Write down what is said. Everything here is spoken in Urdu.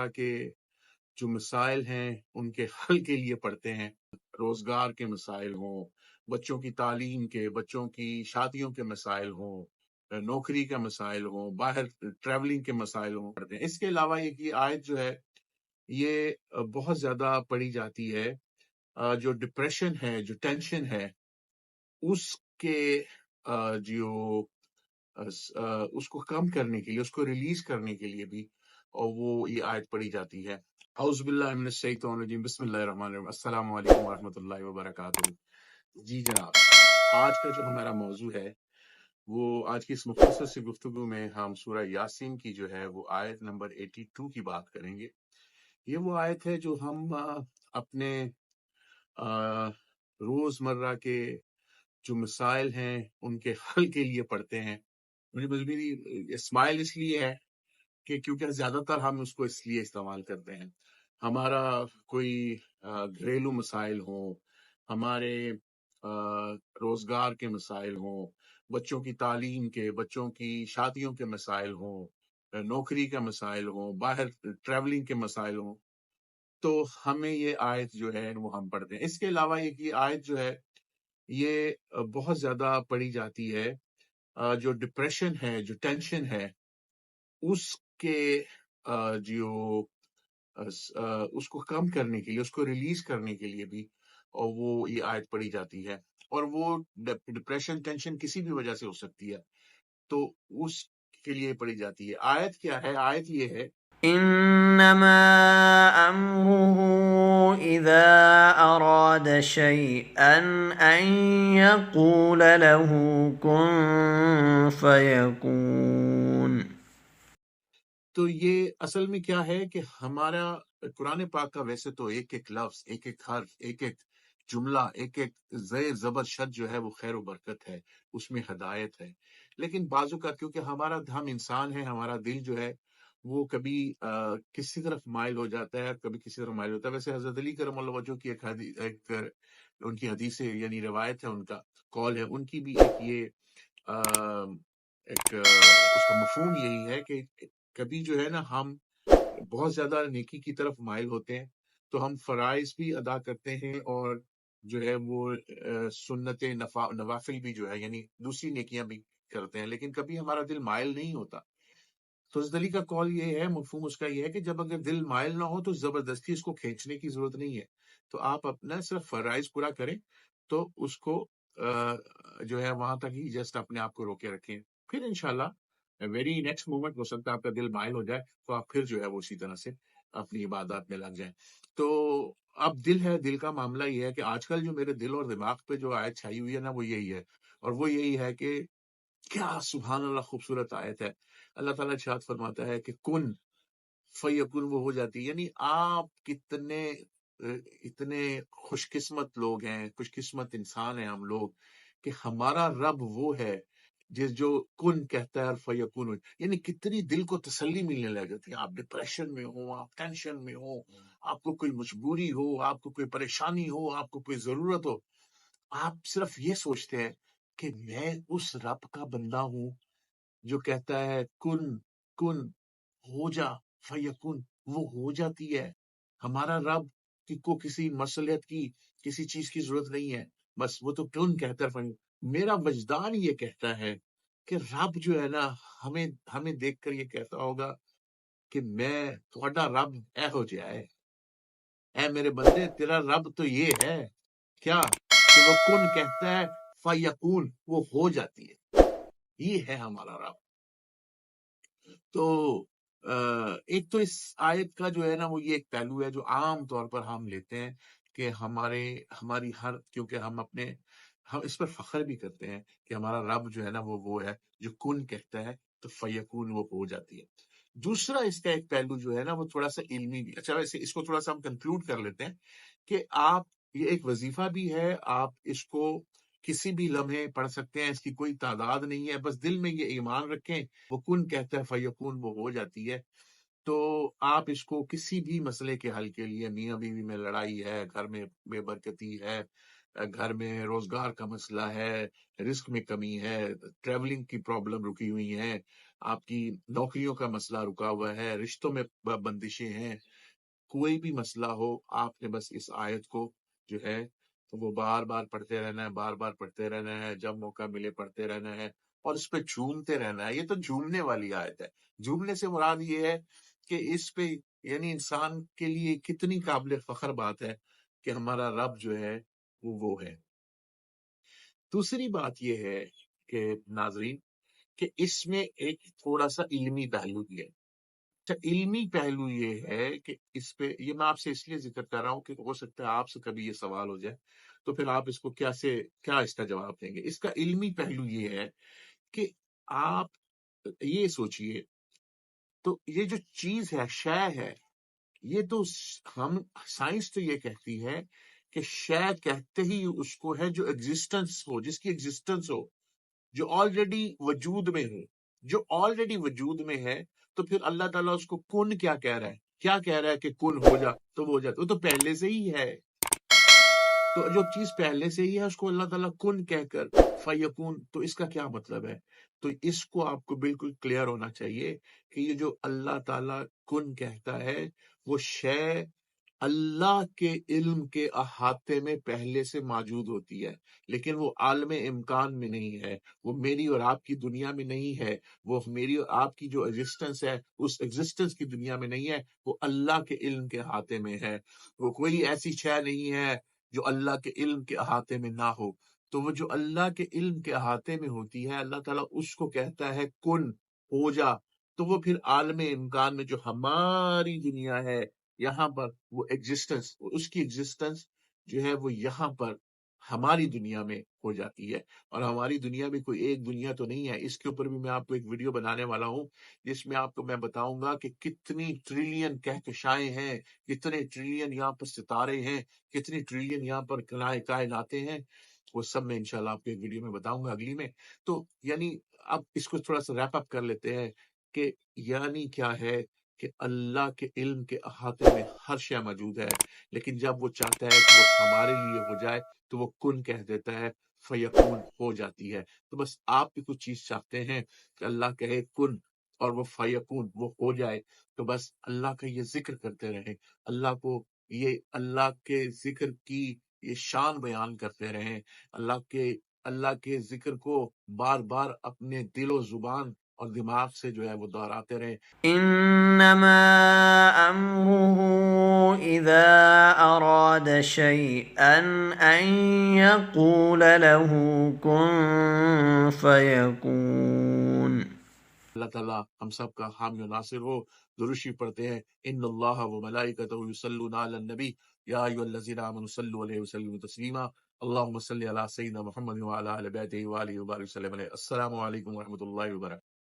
مرہ کے جو مسائل ہیں ان کے حل کے لیے پڑھتے ہیں. روزگار کے مسائل ہوں، بچوں کی تعلیم کے، بچوں کی شادیوں کے مسائل ہوں، نوکری کے مسائل ہوں، باہر ٹریولنگ کے مسائل ہوں پڑھتے ہیں. اس کے علاوہ یہ کہ آیت جو ہے یہ بہت زیادہ پڑھی جاتی ہے. جو ڈپریشن ہے، جو ٹینشن ہے، اس کے جو اس کو کم کرنے کے لیے، اس کو ریلیز کرنے کے لیے بھی اور وہ یہ آیت پڑھی جاتی ہے. اعوذ باللہ من الشیطان الرجیم، بسم اللہ الرحمن الرحیم. السلام علیکم ورحمۃ اللہ وبرکاتہ. جی جناب، آج کا جو ہمارا موضوع ہے وہ آج کی اس مختصر سی گفتگو میں ہم سورہ یاسین کی جو ہے وہ آیت نمبر 82 کی بات کریں گے. یہ وہ آیت ہے جو ہم اپنے روز مرہ کے جو مسائل ہیں ان کے حل کے لیے پڑھتے ہیں. مجھے اسمائل اس لیے ہے کہ کیونکہ زیادہ تر ہم اس کو اس لیے استعمال کرتے ہیں. ہمارا کوئی گھریلو مسائل ہوں، ہمارے روزگار کے مسائل ہوں، بچوں کی تعلیم کے، بچوں کی شادیوں کے مسائل ہوں، نوکری کے مسائل ہوں، باہر ٹریولنگ کے مسائل ہوں، تو ہمیں یہ آیت جو ہے وہ ہم پڑھتے ہیں. اس کے علاوہ یہ کہ آیت جو ہے یہ بہت زیادہ پڑھی جاتی ہے. جو ڈپریشن ہے، جو ٹینشن ہے، اس کے جو اس کو کم کرنے کے لیے، اس کو ریلیز کرنے کے لیے بھی اور وہ یہ آیت پڑھی جاتی ہے. اور وہ ڈپریشن ٹینشن کسی بھی وجہ سے ہو سکتی ہے، تو اس کے لیے پڑھی جاتی ہے. آیت کیا ہے؟ آیت یہ ہے انما امره اذا اراد شيئا ان يقول له كن فيكون. تو یہ اصل میں کیا ہے کہ ہمارا قرآن پاک کا ویسے تو ایک ایک لفظ، ایک ایک حرف، ایک ایک جملہ، ایک ایک زیر زبر شد جو ہے وہ خیر و برکت ہے، اس میں ہدایت ہے. لیکن بعض اوقات کیونکہ ہم انسان ہیں، ہمارا دل جو ہے وہ کبھی کسی طرف مائل ہو جاتا ہے، کبھی کسی طرف مائل ہوتا ہے. ویسے حضرت علی کرم اللہ وجہ کی ایک ان کی حدیث یعنی روایت ہے، ان کا قول ہے، ان کی بھی ایک یہ ایک اس کا مفہوم یہی ہے کہ کبھی جو ہے نا ہم بہت زیادہ نیکی کی طرف مائل ہوتے ہیں تو ہم فرائض بھی ادا کرتے ہیں اور جو ہے وہ سنت نوافل بھی جو ہے یعنی دوسری نیکیاں بھی کرتے ہیں، لیکن کبھی ہمارا دل مائل نہیں ہوتا. تو حضرت علی کا قول یہ ہے، مفہوم اس کا یہ ہے کہ جب اگر دل مائل نہ ہو تو زبردستی اس کو کھینچنے کی ضرورت نہیں ہے. تو آپ اپنا صرف فرائض پورا کریں تو اس کو جو ہے وہاں تک ہی جسٹ اپنے آپ کو روکے رکھیں. پھر انشاءاللہ ویری نیکسٹ مومنٹ ہو سکتا ہے آپ کا دل مائل ہو جائے تو آپ پھر جو ہے وہ اسی طرح سے اپنی عبادات میں لگ جائیں. تو اب دل ہے، دل کا معاملہ یہ ہے کہ آج کل جو میرے دل اور دماغ پہ جو آیت چھائی ہوئی ہے نا وہ یہی ہے، اور وہ یہی ہے کہ کیا سبحان اللہ خوبصورت آیت ہے. اللہ تعالیٰ ارشاد فرماتا ہے کہ کن فیکن، وہ ہو جاتی ہے. یعنی آپ کتنے اتنے خوش قسمت لوگ ہیں، خوش قسمت انسان ہیں ہم لوگ کہ ہمارا رب وہ ہے جو کن کہتا ہے اور فیکون. یعنی کتنی دل کو تسلی ملنے لگ جاتی ہے. آپ ڈپریشن میں ہو، آپ ٹینشن میں ہو، آپ کو کوئی مجبوری ہو، آپ کو کوئی پریشانی ہو، آپ کو کوئی ضرورت ہو، آپ صرف یہ سوچتے ہیں کہ میں اس رب کا بندہ ہوں جو کہتا ہے کن کن ہو جا فیکن، وہ ہو جاتی ہے. ہمارا رب کو کسی مصلحت کی، کسی چیز کی ضرورت نہیں ہے، بس وہ تو کن کہتا ہے فیکن. میرا وجدان یہ کہتا ہے کہ رب جو ہے نا ہمیں دیکھ کر یہ کہتا ہوگا کہ میں تھوڑا رب اے ہو جائے، اے میرے بندے تیرا رب تو یہ ہے کیا کہ وہ کن کہتا ہے فیکون، وہ ہو جاتی ہے. یہ ہے ہمارا رب. تو ایک تو اس آیت کا جو ہے نا وہ یہ ایک پہلو ہے جو عام طور پر ہم لیتے ہیں کہ ہماری کیونکہ ہم اس پر فخر بھی کرتے ہیں کہ ہمارا رب جو ہے نا وہ ہے جو کن کہتا ہے تو فیکون، وہ ہو جاتی ہے. دوسرا اس کا ایک پہلو جو ہے نا وہ تھوڑا سا علمی بھی. اچھا ویسے اس کو تھوڑا سا ہم کنکلوڈ کر لیتے ہیں کہ آپ یہ ایک وظیفہ بھی ہے، آپ اس کو کسی بھی لمحے پڑھ سکتے ہیں، اس کی کوئی تعداد نہیں ہے. بس دل میں یہ ایمان رکھیں، وہ کن کہتا ہے فیکون، وہ ہو جاتی ہے. تو آپ اس کو کسی بھی مسئلے کے حل کے لیے، میاں بیوی میں لڑائی ہے، گھر میں بے برکتی ہے، گھر میں روزگار کا مسئلہ ہے، رزق میں کمی ہے، ٹریولنگ کی پرابلم رکی ہوئی ہے، آپ کی نوکریوں کا مسئلہ رکا ہوا ہے، رشتوں میں بندشیں ہیں، کوئی بھی مسئلہ ہو، آپ نے بس اس آیت کو جو ہے تو وہ بار بار پڑھتے رہنا ہے، بار بار پڑھتے رہنا ہے، جب موقع ملے پڑھتے رہنا ہے، اور اس پہ جھومتے رہنا ہے۔ یہ تو جھومنے والی آیت ہے۔ جھومنے سے مراد یہ ہے کہ اس پہ یعنی انسان کے لیے کتنی قابل فخر بات ہے کہ ہمارا رب جو ہے وہ ہے۔ دوسری بات یہ ہے کہ ناظرین کہ اس میں ایک تھوڑا سا علمی پہلو بھی ہے۔ اچھا، علمی پہلو یہ ہے کہ اس پہ یہ میں آپ سے اس لیے ذکر کر رہا ہوں کہ ہو سکتا ہے آپ سے کبھی یہ سوال ہو جائے تو پھر آپ اس کو کیا اس کا جواب دیں گے۔ اس کا علمی پہلو یہ ہے کہ آپ یہ سوچئے تو یہ جو چیز ہے، شے ہے، یہ تو ہم سائنس تو یہ کہتی ہے کہ شے کہتے ہی اس کو ہے جو ایگزسٹنس ہو، جس کی ایگزسٹنس ہو، جو آلریڈی وجود میں ہو۔ جو آلریڈی وجود میں ہے تو پھر اللہ تعالیٰ اس کو کن کیا کہہ رہا ہے؟ کیا کہہ رہا ہے کہ کن ہو جا تو وہ ہو جاتا، وہ تو پہلے سے ہی ہے۔ تو جو چیز پہلے سے ہی ہے اس کو اللہ تعالیٰ کن کہہ کر فیکون، تو اس کا کیا مطلب ہے؟ تو اس کو آپ کو بالکل کلیئر ہونا چاہیے کہ یہ جو اللہ تعالیٰ کن کہتا ہے وہ شے اللہ کے علم کے احاطے میں پہلے سے موجود ہوتی ہے، لیکن وہ عالم امکان میں نہیں ہے، وہ میری اور آپ کی دنیا میں نہیں ہے، وہ میری اور آپ کی جو ایگزسٹنس ہے اس ایگزسٹنس کی دنیا میں نہیں ہے، وہ اللہ کے علم کے احاطے میں ہے۔ وہ کوئی ایسی شے نہیں ہے جو اللہ کے علم کے احاطے میں نہ ہو۔ تو وہ جو اللہ کے علم کے احاطے میں ہوتی ہے، اللہ تعالیٰ اس کو کہتا ہے کن ہو جا، تو وہ پھر عالم امکان میں جو ہماری دنیا ہے یہاں پر وہ ایگزسٹنس، اس کی ایگزسٹنس جو ہے وہ یہاں پر ہماری دنیا میں ہو جاتی ہے۔ اور ہماری دنیا میں کوئی ایک دنیا تو نہیں ہے، اس کے اوپر بھی میں آپ کو ایک ویڈیو بنانے والا ہوں جس میں آپ کو میں بتاؤں گا کہ کتنی ٹریلین کہکشائیں ہیں، کتنے ٹریلین یہاں پر ستارے ہیں، کتنی ٹریلین یہاں پر کائناتیں ہیں، وہ سب میں انشاءاللہ آپ کو ایک ویڈیو میں بتاؤں گا اگلی میں۔ تو یعنی اب اس کو تھوڑا سا ریپ اپ کر لیتے ہیں کہ یعنی کیا ہے کہ اللہ کے علم کے احاطے میں ہر شے موجود ہے، لیکن جب وہ چاہتا ہے کہ وہ ہمارے لیے ہو جائے تو وہ کن کہہ دیتا ہے، فیکون ہو جاتی ہے۔ تو بس آپ بھی کچھ چیز چاہتے ہیں کہ اللہ کہے کن اور وہ فیکون، وہ ہو جائے، تو بس اللہ کا یہ ذکر کرتے رہیں، اللہ کو یہ اللہ کے ذکر کی یہ شان بیان کرتے رہیں، اللہ کے ذکر کو بار بار اپنے دل و زبان اور دماغ سے جو ہے وہ دہراتے رہیں۔ انما امره اذا اراد شيئا ان يقول له كن فيكون۔ اللہ تعالیٰ ہم سب کا حامی و ناصر ہو۔ درشی پڑھتے ہیں، ان اللہ و ملائکتہ یصلون علی النبی یا ایھا الذین آمنوا صلوا علیہ وسلموا تسلیما، اللہم صل علی سیدنا محمد وعلی آل بیتہ وآلہ وبارک وسلم علیہ۔ السلام علیکم ورحمۃ اللہ وبرکاتہ۔